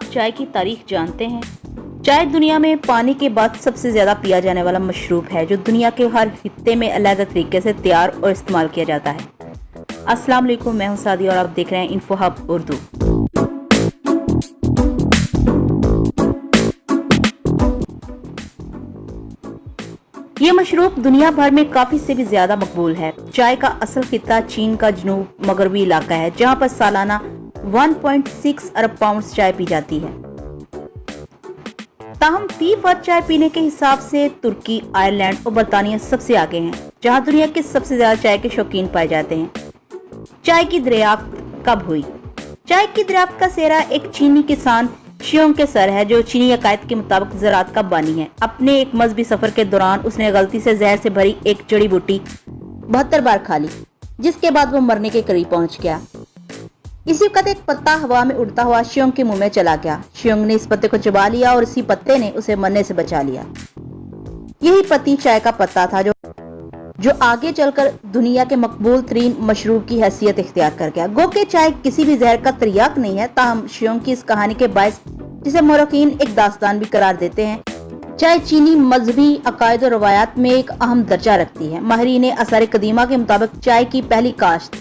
चाय की तारीख जानते हैं? चाय दुनिया में पानी के बाद सबसे ज्यादा पिया जाने वाला मशरूब है जो दुनिया के हर खित्ते में अलग तरीके से तैयार और इस्तेमाल किया जाता है। अस्सलाम वालेकुम, मैं हूं सादी और आप देख रहे हैं इन्फो हब उर्दू। ये मशरूब दुनिया भर में काफी से भी ज्यादा मकबूल है। चाय का असल खित्ता चीन का जनूब मगरबी इलाका है जहां पर सालाना 1.6 अरब पाउंड चाय पी जाती है। ताहम फी फर्द चाय पीने के हिसाब से तुर्की, आयरलैंड और बरतानिया सबसे आगे हैं जहां दुनिया के सबसे ज्यादा चाय के शौकीन पाए जाते हैं। चाय की दरियाफ्त कब हुई? चाय की दरियाफ्त का सेहरा एक चीनी किसान शियोंग के सर है जो चीनी अकायद के मुताबिक ज़राअत का बानी है। अपने एक मजहबी सफर के दौरान उसने गलती से जहर से भरी एक जड़ी बूटी 72 बार खा ली, जिसके बाद वो मरने के करीब पहुंच गया। इसी वक्त एक पत्ता हवा में उड़ता हुआ शियोंग के मुंह में चला गया। शियोंग ने इस पत्ते को चबा लिया और इसी पत्ते ने उसे मरने से बचा लिया। यही पत्ती चाय का पत्ता था जो आगे चलकर दुनिया के मकबूल तरीन मशरूब की हैसियत इख्तियार कर गया। गो के चाय किसी भी जहर का तरियाक नहीं है, ताहम शियोंग की इस कहानी के बायस जिसे मोरक्कीन एक दास्तान भी करार देते हैं, चाय चीनी मजहबी अकायद और रवायात में एक अहम दर्जा रखती है। माहिरीन आसार कदीमा के मुताबिक चाय की पहली काश्त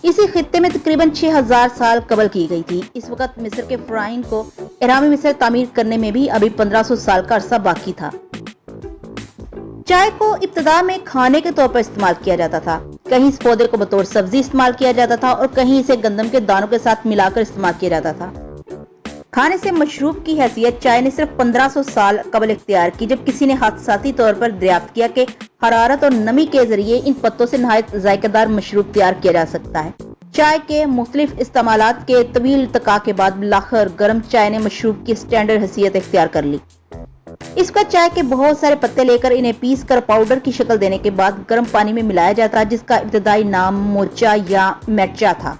इसी खित्ते में तकरीबन 6000 साल कबल की गई थी। इस वक्त मिस्र के फ़राइन को इहराम मिस्र तामीर करने में भी अभी 1500 साल का अरसा बाकी था। चाय को इब्तदा में खाने के तौर पर इस्तेमाल किया जाता था। कहीं इस पौधे को बतौर सब्जी इस्तेमाल किया जाता था और कहीं इसे गंदम के दानों के साथ मिलाकर इस्तेमाल किया जाता था। खाने से मशरूब की हैसियत चाय ने सिर्फ 1500 साल कबल इख्तियार की, जब किसी ने हादसाती तौर पर दरियाफ्त किया कि हरारत और नमी के जरिए इन पत्तों से नहायत जायकेदार मशरूब तैयार किया जा सकता है। चाय के मुख्तलिफ इस्तेमालात के तवील इर्तिका के बाद बिलाखिर गर्म चाय ने मशरूब की स्टैंडर्ड हैसियत इख्तियार कर ली। इसका चाय के बहुत सारे पत्ते लेकर इन्हें पीस कर पाउडर की शक्ल देने के बाद गर्म पानी में मिलाया जाता है, जिसका इब्तदाई नाम मोचा या मैचा था।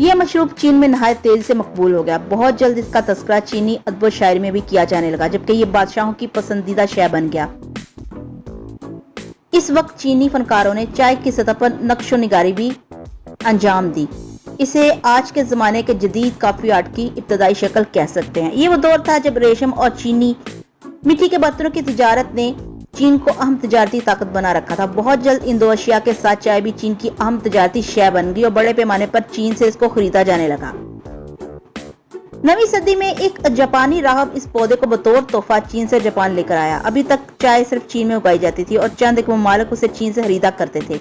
यह मशरूब चीन में नहायत तेजी से मकबूल हो गया। बहुत जल्द इसका तस्करा चीनी अदब व शायरी में भी किया जाने लगा, जबकि ये बादशाहों की पसंदीदा शय बन गया। इस वक्त चीनी फनकारों ने चाय की सतह पर नक्शो निगारी भी अंजाम दी। इसे आज के जमाने के जदीद कॉफी आर्ट की इब्तदाई शक्ल कह सकते हैं। ये वो दौर था जब रेशम और चीनी मिट्टी के बर्तनों की तिजारत ने चीन को अहम तिजारती ताकत बना रखा था। बहुत जल्द इन दो अशिया के साथ चाय भी चीन की अहम तिजारती शय बन गई और बड़े पैमाने पर चीन से इसको खरीदा जाने लगा। 9वीं सदी में एक जापानी राहब इस पौधे को बतौर तोहफा चीन से जापान लेकर आया। अभी तक चाय सिर्फ चीन में उगाई जाती थी और चंद एक ममालिक उसे चीन से खरीदा करते थे।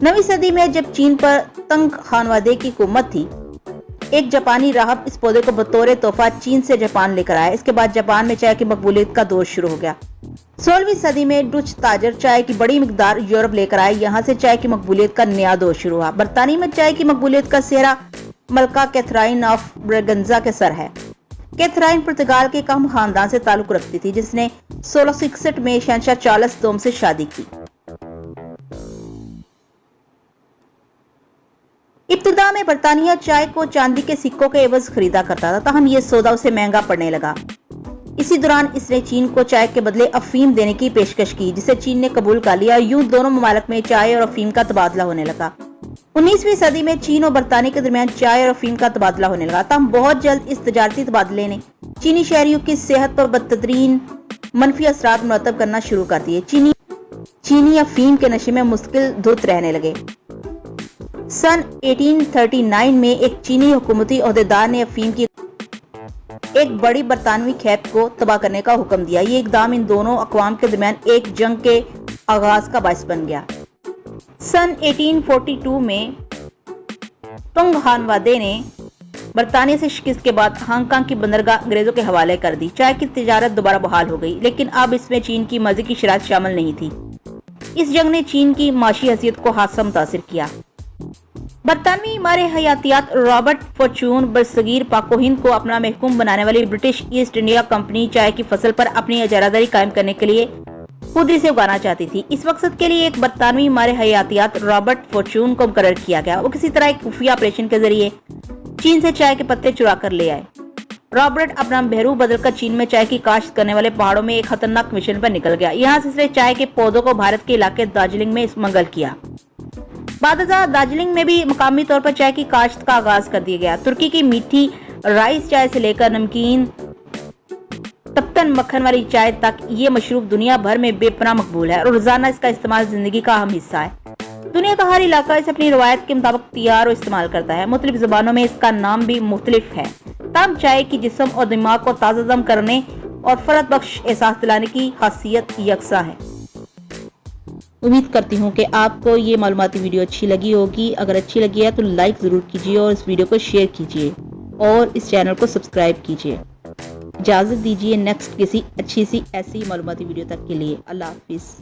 9वीं सदी में जब चीन पर तंग खानवादे की हुकूमत थी, एक जापानी राहब इस पौधे को बतौर तोहफा चीन से जापान लेकर आया। इसके बाद जापान में चाय की मकबूलियत का दौर शुरू हो गया। 16वीं सदी में डच ताजर चाय की बड़ी मिकदार यूरोप लेकर आए। यहाँ से चाय की मकबूलियत का नया दौर शुरू हुआ। बरतानिया में चाय की मकबूलियत का सेहरा मलका कैथराइन ऑफ ब्रेगंजा के सर है। कैथराइन पुर्तगाल के एक अहम खानदान से ताल्लुक रखती थी जिसने 1661 में शहंशाह चार्ल्स दोम से शादी की। इब्तिदा में बरतानिया चाय को चांदी के सिक्कों के एवज खरीदा करता था, ताहम ये सौदा उसे महंगा पड़ने लगा। इसी दौरान इसने चीन को चाय के बदले अफीम देने की पेशकश की, जिसे चीन ने कबूल कर लिया। यूं दोनों ममालिक में चाय और अफीम का तबादला होने लगा। 19वीं सदी में चीन और बरतानिया के दरमियान चाय और अफीम का तबादला होने लगा। ताहम बहुत जल्द इस तजारती तबादले ने चीनी शहरियों की सेहत पर बदतरीन मनफी असरात मुरतब करना शुरू कर दिए। चीनी अफीम के नशे में मुश्किल धुत रहने लगे। सन 1839 में एक चीनी हुकूमती ओहदेदार ने अफीम की एक बड़ी बरतानवी खेप को तबाह करने का हुक्म दिया। ये इकदाम इन दोनों अक़वाम के दरमियान एक जंग के आगाज का बायस बन गया। सन 1842 में तंग खानवादे ने बरतानिया से शिकस्त के बाद हांगकांग की बंदरगाह अंग्रेजों के हवाले कर दी। चाय की तिजारत दोबारा बहाल हो गई, लेकिन अब इसमें चीन की मज़े की शराब शामिल नहीं थी। इस जंग ने चीन की माशी हैसियत को हादसा मुतासिर किया। बरतानवी मारे हयातियात रॉबर्ट फॉर्चून बरसगीर पाको हिंद को अपना महकूम बनाने वाली ब्रिटिश ईस्ट इंडिया कंपनी चाय की फसल पर अपनी इजारादारी कायम करने के लिए खुद इसे उगाना चाहती थी। इस मकसद के लिए एक बरतानवी मारे हयातियात रॉबर्ट फॉर्चून को मुकर्रर किया गया। वो किसी तरह एक खुफिया ऑपरेशन के जरिए चीन से चाय के पत्ते चुरा कर ले आए। रॉबर्ट अपना बहरू बदलकर चीन में चाय की काश्त करने वाले पहाड़ों में एक खतरनाक मिशन पर निकल गया। यहाँ से चाय के पौधों को भारत के इलाके दार्जिलिंग में स्मगल किया। बाद दार्जिलिंग में भी मकामी तौर पर चाय की काश्त का आगाज कर दिया गया। तुर्की की मीठी رائس چائے سے لے کر نمکین تپتن مکھن والی چائے تک یہ مشروب دنیا بھر میں بے پناہ مقبول ہے اور روزانہ اس کا استعمال زندگی کا اہم حصہ ہے۔ دنیا کا ہر علاقہ اسے اپنی روایت کے مطابق تیار اور استعمال کرتا ہے۔ مختلف زبانوں میں اس کا نام بھی مختلف ہے، تاہم چائے کی جسم اور دماغ کو تازہ دم کرنے اور فرحت بخش احساس دلانے کی خاصیت یکساں ہے۔ امید کرتی ہوں کہ آپ کو یہ معلوماتی ویڈیو اچھی لگی ہوگی۔ اگر اچھی لگی ہے تو لائک ضرور کیجیے اور اس ویڈیو کو شیئر کیجیے اور اس چینل کو سبسکرائب کیجیے۔ اجازت دیجیے نیکسٹ کسی اچھی سی ایسی معلوماتی ویڈیو تک کے لیے۔ اللہ حافظ۔